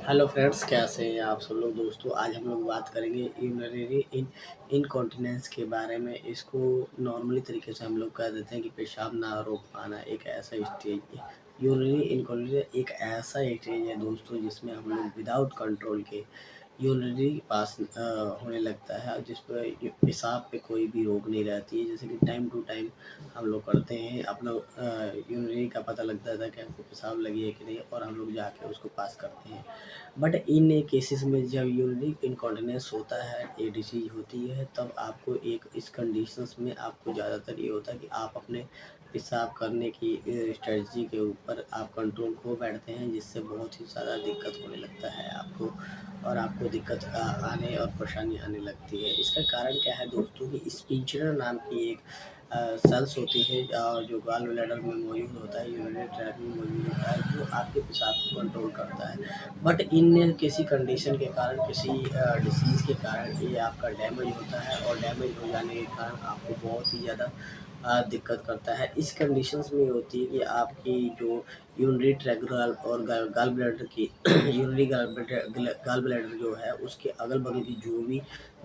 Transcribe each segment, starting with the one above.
Hello friends, कैसे हैं आप सब लोग। दोस्तों, आज हम लोग बात करेंगे यूरिनरी इनकॉन्टिनेंस के बारे में। इसको नॉर्मली तरीके से हम लोग कह देते हैं कि पेशाब ना रोक पाना एक ऐसा स्टेज। यूरिनरी इनकॉन्टिनेंस एक ऐसा स्टेज है दोस्तों, जिसमें हम लोग विदाउट कंट्रोल के यूरिनरी पास होने लगता है, जिस पर पेशाब पे कोई भी रोक नहीं रहती है। जैसे कि टाइम टू टाइम हम लोग करते हैं अपना यूरिनरी का पता लगता था कि हमको पेशाब लगी है कि नहीं, और हम लोग जाके उसको पास करते हैं। बट इन केसेस में जब यूरिनरी इनकॉन्टिनेंस होता है, ये डिसीज होती है, तब आपको एक इस कंडीशंस में आपको ज़्यादातर ये होता है कि आप अपने पेशाब करने की स्ट्रेटजी के ऊपर आप कंट्रोल खो बैठते हैं, जिससे बहुत ही ज़्यादा दिक्कत होने लगता है आपको, और आपको दिक्कत आने और परेशानी आने लगती है। इसका कारण क्या है दोस्तों कि स्पिंचर नाम की एक सेल्स होती है, जो गॉल ब्लैडर में मौजूद होता है, यूरिनरी ट्रैक्ट में मौजूद होता है, जो आपके पेशाब को कंट्रोल करता है। बट इन किसी कंडीशन के कारण, किसी डिसीज़ के कारण ये आपका डैमेज होता है, और डैमेज हो जाने के कारण आपको बहुत ही ज़्यादा दिक्कत करता है। इस कंडीशंस में ये होती है कि आपकी जो यूरिनरी ट्रैक्ट और गॉल ब्लैडर की यूरिनरी गॉल ब्लैडर जो है, उसके अगल-बगल की जो भी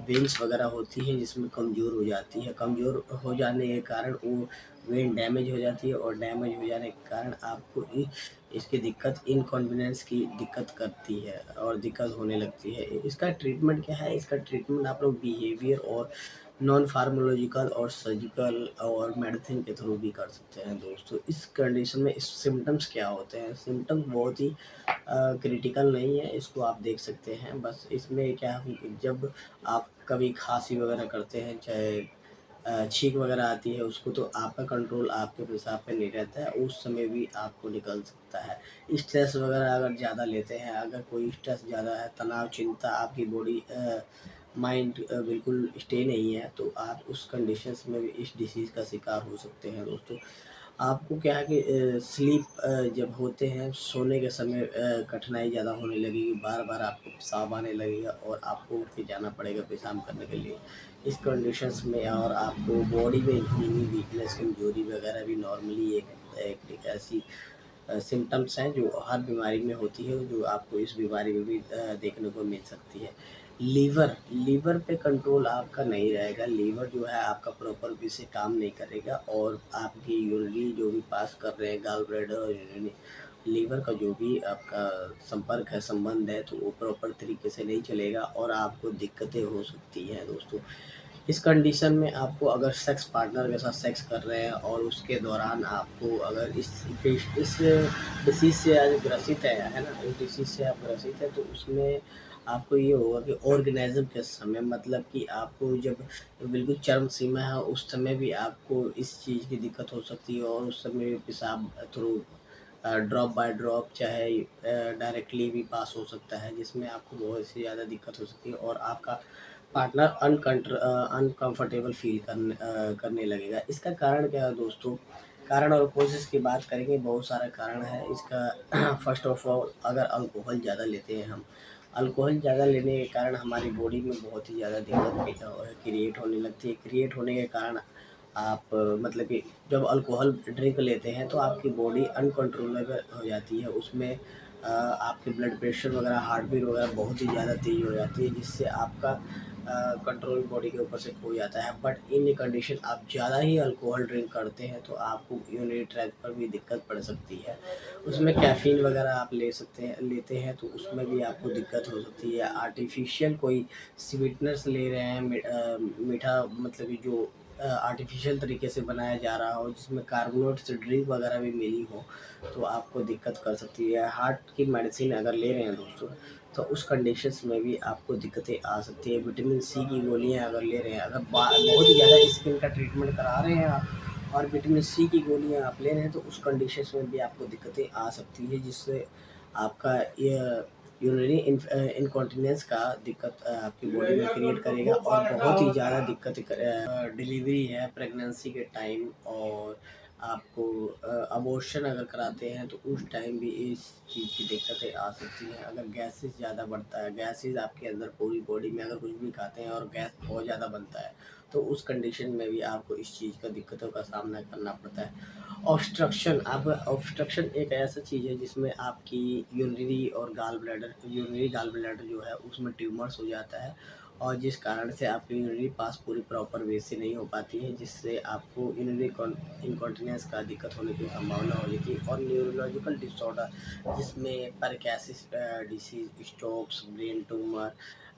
वेन्स वगैरह होती हैं, जिसमें कमज़ोर हो जाती है। कमज़ोर हो जाने के कारण वो वेन डैमेज हो जाती है, और डैमेज हो जाने के कारण आपको इसकी दिक्कत इनकन्वीनियंस की दिक्कत करती है, और दिक्कत होने लगती है। इसका ट्रीटमेंट क्या है? इसका ट्रीटमेंट आप लोग बिहेवियर और नॉन फार्माकोलॉजिकल और सर्जिकल और मेडिसिन के थ्रू भी कर सकते हैं दोस्तों। इस कंडीशन में इस सिम्पटम्स क्या होते हैं? सिम्पटम्स बहुत ही क्रिटिकल नहीं है, इसको आप देख सकते हैं। बस इसमें क्या है कि जब आप कभी खाँसी वगैरह करते हैं, चाहे छींक वगैरह आती है उसको, तो आपका कंट्रोल आपके पेशाब पे नहीं रहता है, उस समय भी आपको निकल सकता है। स्ट्रेस वगैरह अगर ज़्यादा लेते हैं, अगर कोई स्ट्रेस ज़्यादा है, तनाव, चिंता, आपकी बॉडी माइंड बिल्कुल स्टे नहीं है, तो आप उस कंडीशंस में भी इस डिसीज़ का शिकार हो सकते हैं दोस्तों। आपको क्या है कि स्लीप जब होते हैं, सोने के समय कठिनाई ज़्यादा होने लगेगी, बार-बार आपको पेशाब आने लगेगा, और आपको उठ के जाना पड़ेगा पेशाब करने के लिए। इस कंडीशंस में, और आपको बॉडी में इतनी वीकनेस, कमज़ोरी वगैरह भी नॉर्मली एक एक ऐसी सिम्पटम्स हैं जो हर बीमारी में होती है, जो आपको इस बीमारी में भी देखने को मिल सकती है। लीवर लीवर पे कंट्रोल आपका नहीं रहेगा। लीवर जो है आपका प्रॉपर वे से काम नहीं करेगा, और आपकी यूरिनरी जो भी पास कर रहे हैं, गॉल ब्लैडर और यूरिनरी, लीवर का जो भी आपका संपर्क है, संबंध है, तो वो प्रॉपर तरीके से नहीं चलेगा, और आपको दिक्कतें हो सकती हैं दोस्तों। इस कंडीशन में आपको, अगर सेक्स पार्टनर के साथ सेक्स कर रहे हैं, और उसके दौरान आपको अगर इस डिसीज़ से आज ग्रसित है ना? इस डिसीज़ से आप ग्रसित हैं, तो उसमें आपको ये होगा कि ऑर्गेनाइज़म के समय, मतलब कि आपको जब बिल्कुल चरम सीमा है, उस समय भी आपको इस चीज़ की दिक्कत हो सकती है, और उस समय भी पेशाब थ्रू ड्रॉप बाय ड्रॉप, चाहे डायरेक्टली भी पास हो सकता है, जिसमें आपको बहुत सी ज़्यादा दिक्कत हो सकती है, और आपका पार्टनर अनकंफर्टेबल फ़ील करने लगेगा। इसका कारण क्या है दोस्तों? कारण और कोशिश की बात करेंगे, बहुत सारा कारण है इसका। फ़र्स्ट ऑफ़ ऑल, अगर अल्कोहल ज़्यादा लेते हैं हम, अल्कोहल ज़्यादा लेने के कारण हमारी बॉडी में बहुत ही ज़्यादा दिक्कत क्रिएट होने लगती है। क्रिएट होने के कारण आप मतलब कि जब अल्कोहल ड्रिंक लेते हैं, तो आपकी बॉडी अनकंट्रोलेबल हो जाती है। उसमें आपके ब्लड प्रेशर वगैरह, हार्ट बीट वगैरह बहुत ही ज़्यादा तेज़ हो जाती है, जिससे आपका कंट्रोल बॉडी के ऊपर से खो जाता है। बट इन कंडीशन आप ज़्यादा ही अल्कोहल ड्रिंक करते हैं, तो आपको यूरिनरी ट्रैक्ट पर भी दिक्कत पड़ सकती है। उसमें कैफ़ीन वगैरह आप लेते हैं, तो उसमें भी आपको दिक्कत हो सकती है। आर्टिफ़िशियल कोई स्वीटनर्स ले रहे हैं, मीठा, मतलब कि जो आर्टिफ़िशियल तरीके से बनाया जा रहा हो, जिसमें कार्बोनेट्स ड्रिंक वगैरह भी मिली हो, तो आपको दिक्कत कर सकती है। हार्ट की मेडिसिन अगर ले रहे हैं दोस्तों, तो उस कंडीशंस में भी आपको दिक्कतें आ सकती है। विटामिन सी की गोलियाँ अगर ले रहे हैं, अगर बहुत ही ज़्यादा स्किन का ट्रीटमेंट करा रहे हैं आप, और विटामिन सी की गोलियाँ आप ले रहे हैं, तो उस कंडीशंस में भी आपको दिक्कतें आ सकती है, जिससे आपका ये यूरिनरी इनकॉन्टिनेंस का दिक्कत आपकी बॉडी में क्रिएट करेगा, और बहुत ही ज़्यादा दिक्कत डिलीवरी है, प्रेगनेंसी के टाइम, और आपको अबॉर्शन अगर कराते हैं तो उस टाइम भी इस चीज़ की दिक्कतें आ सकती हैं। अगर गैसेस ज़्यादा बढ़ता है, गैसेस आपके अंदर पूरी बॉडी में अगर कुछ भी खाते हैं और गैस बहुत ज़्यादा बनता है, तो उस कंडीशन में भी आपको इस चीज़ का दिक्कतों का सामना करना पड़ता है। ऑब्स्ट्रक्शन, आप ऑब्स्ट्रक्शन एक ऐसा चीज़ है जिसमें आपकी यूरिनरी गॉल ब्लैडर जो है उसमें ट्यूमर्स हो जाता है, और जिस कारण से आपकी यूरिनरी पास पूरी प्रॉपर वे से नहीं हो पाती है, जिससे आपको यूरिनरी इनकॉन्टिनेंस का दिक्कत होने की संभावना हो जाती है। और न्यूरोलॉजिकल डिसऑर्डर जिसमें paralysis disease, strokes, brain tumour,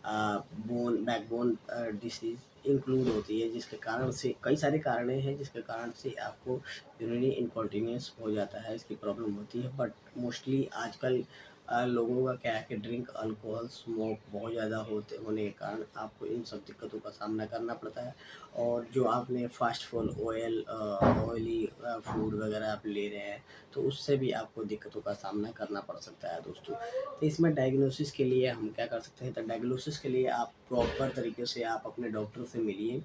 backbone disease include होती है, जिसके कारण से कई सारे कारण हैं जिसके कारण से आपको यूरिनरी इनकॉन्टिनेंस हो जाता है, इसकी प्रॉब्लम होती है। बट मोस्टली आजकल लोगों का क्या है कि ड्रिंक, अल्कोहल, स्मोक बहुत ज़्यादा होने के कारण आपको इन सब दिक्कतों का सामना करना पड़ता है। और जो आपने फास्ट फूड, ऑयली फूड वगैरह आप ले रहे हैं, तो उससे भी आपको दिक्कतों का सामना करना पड़ सकता है दोस्तों। तो इसमें डायग्नोसिस के लिए हम क्या कर सकते हैं, तो डायग्नोसिस के लिए आप प्रॉपर तरीके से आप अपने डॉक्टर से मिलिए,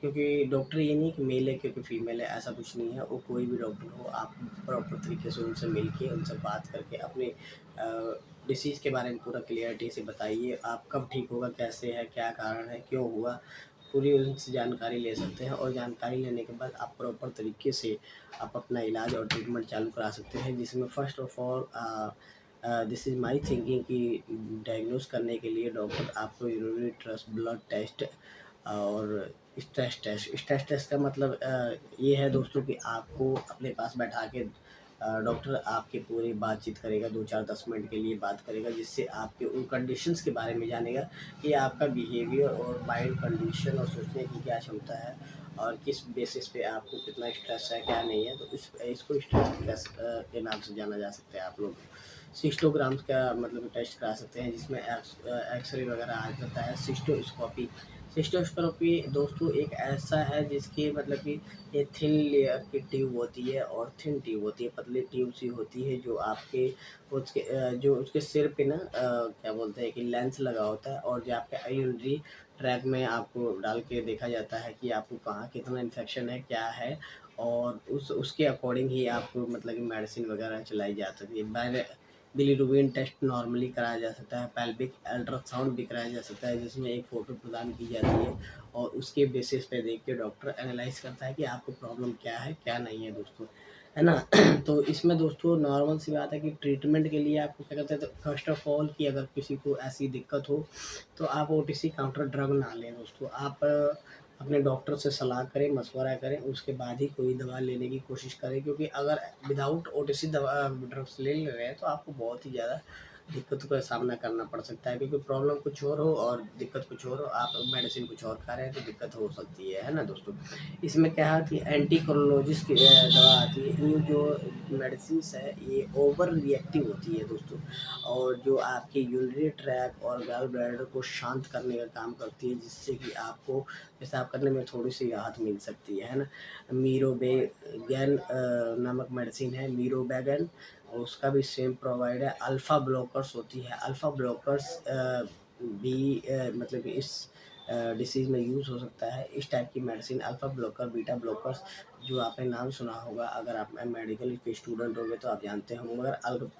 क्योंकि डॉक्टर ये नहीं कि मेल है क्योंकि फीमेल है, ऐसा कुछ नहीं है। वो कोई भी डॉक्टर हो, आप प्रॉपर तरीके से उनसे मिल के, उनसे बात करके अपने डिसीज़ के बारे में पूरा क्लियरिटी से बताइए। आप कब ठीक होगा, कैसे है, क्या कारण है, क्यों हुआ, पूरी उनसे जानकारी ले सकते हैं। और जानकारी लेने के बाद आप प्रॉपर तरीके से आप अपना इलाज और ट्रीटमेंट चालू करा सकते हैं, जिसमें first of all this is my thinking कि डायग्नोस करने के लिए डॉक्टर आपको यूरिनरी ट्रस्ट, ब्लड टेस्ट और स्ट्रेस टेस्ट का मतलब ये है दोस्तों कि आपको अपने पास बैठा के डॉक्टर आपकी पूरी बातचीत करेगा, 2-4-10 मिनट के लिए बात करेगा, जिससे आपके उन कंडीशंस के बारे में जानेगा कि आपका बिहेवियर और माइंड कंडीशन और सोचने की क्या क्षमता है, और किस बेसिस पे आपको कितना स्ट्रेस है, क्या नहीं है। तो इसको स्ट्रेस टेस्ट के नाम से जाना जा सकता है। आप लोग सिस्टोग्राम का मतलब टेस्ट करा सकते हैं, जिसमें एक्सरे वगैरह आ जाता है। सिस्टोस्कोपी दोस्तों एक ऐसा है जिसकी मतलब कि ये थिन लेयर की ट्यूब होती है, और थिन ट्यूब होती है, पतली ट्यूब सी होती है, जो आपके जो उसके सिर पे ना क्या बोलते हैं कि लेंस लगा होता है, और जो आपके यूरिनरी ट्रैक में आपको डाल के देखा जाता है कि आपको कहाँ कितना इन्फेक्शन है, क्या है, और उसके अकॉर्डिंग ही आपको मतलब कि मेडिसिन वगैरह चलाई जा सकती है। बिलीरुबिन टेस्ट नॉर्मली कराया जा सकता है, पेल्विक अल्ट्रासाउंड भी कराया जा सकता है, जिसमें एक फ़ोटो प्रदान की जाती है, और उसके बेसिस पे देख के डॉक्टर एनालाइज़ करता है कि आपको प्रॉब्लम क्या है, क्या नहीं है दोस्तों, है ना? तो इसमें दोस्तों नॉर्मल सी बात है कि ट्रीटमेंट के लिए आपको क्या कहते हैं, तो फर्स्ट ऑफ ऑल कि अगर किसी को ऐसी दिक्कत हो, तो आप ओटीसी काउंटर ड्रग ना लें दोस्तों। आप अपने डॉक्टर से सलाह करें, मशवरा करें, उसके बाद ही कोई दवा लेने की कोशिश करें, क्योंकि अगर विदाउट ओटीसी दवा ड्रग्स ले रहे हैं तो आपको बहुत ही ज़्यादा दिक्कतों का सामना करना पड़ सकता है, क्योंकि प्रॉब्लम कुछ और हो और दिक्कत कुछ और हो, आप मेडिसिन कुछ और खा रहे हैं तो दिक्कत हो सकती है ना दोस्तों। इसमें क्या है कि एंटी कोरोनोलॉजिस्ट की दवा आती है। ये जो मेडिसिन है ये ओवर रिएक्टिव होती है दोस्तों, और जो आपके यूरिनरी ट्रैक और गॉल ब्लैडर को शांत करने का काम करती है, जिससे कि आपको पेशाब करने में थोड़ी सी राहत मिल सकती है ना। मीरोबेगैन नामक मेडिसिन है, मीरोबेगैन, और उसका भी सेम प्रोवाइड है। अल्फ़ा ब्लॉकर्स होती है, अल्फ़ा ब्लॉकर्स भी मतलब कि इस डिसीज़ में यूज़ हो सकता है। इस टाइप की medicine alpha blocker, beta blockers, जो आपने नाम सुना होगा, अगर आप मेडिकल के स्टूडेंट होंगे तो आप जानते होंगे, मगर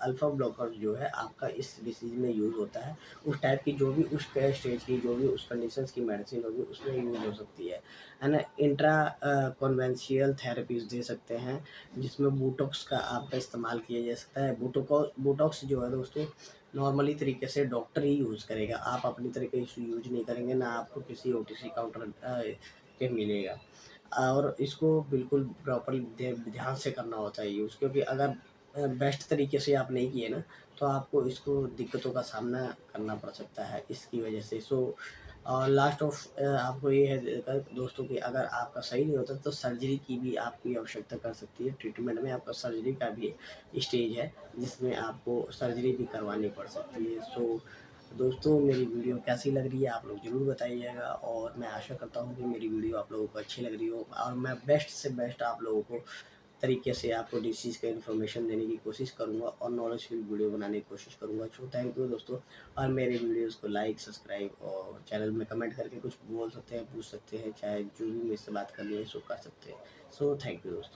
अल्फ़ा ब्लॉकर जो है आपका इस डिसीज़ में यूज़ होता है। उस टाइप की जो भी उस स्टेज की, जो भी उस कंडीशंस की मेडिसिन होगी उसमें यूज़ हो सकती है ना। इंट्रा कन्वेंशियल थेरेपीज़ दे सकते हैं, जिसमें बोटॉक्स का आपका इस्तेमाल किया जा सकता है। बोटॉक्स जो है दोस्तों नॉर्मली तरीके से डॉक्टर ही यूज़ करेगा, आप अपनी तरीके से यूज नहीं करेंगे, ना आपको किसी ओटीसी काउंटर पे मिलेगा। और इसको बिल्कुल प्रॉपर ध्यान से करना होता है यूज़, क्योंकि अगर बेस्ट तरीके से आप नहीं किए ना, तो आपको इसको दिक्कतों का सामना करना पड़ सकता है इसकी वजह से। और लास्ट ऑफ आपको ये है दोस्तों कि अगर आपका सही नहीं होता तो सर्जरी की भी आपकी आवश्यकता कर सकती है। ट्रीटमेंट में आपका सर्जरी का भी स्टेज है, जिसमें आपको सर्जरी भी करवानी पड़ सकती है। दोस्तों मेरी वीडियो कैसी लग रही है आप लोग ज़रूर बताइएगा, और मैं आशा करता हूँ कि मेरी वीडियो आप लोगों को अच्छी लग रही हो, और मैं बेस्ट से बेस्ट आप लोगों को तरीके से आपको डिसीज़ का इन्फॉर्मेशन देने की कोशिश करूँगा, और नॉलेजफुल वीडियो बनाने की कोशिश करूँगा। सो थैंक यू दोस्तों। और मेरे वीडियोज़ को लाइक, सब्सक्राइब और चैनल में कमेंट करके कुछ बोल सकते हैं, पूछ सकते हैं, चाहे जो भी मुझसे बात करनी है सो कर सकते हैं। सो थैंक यू दोस्तों।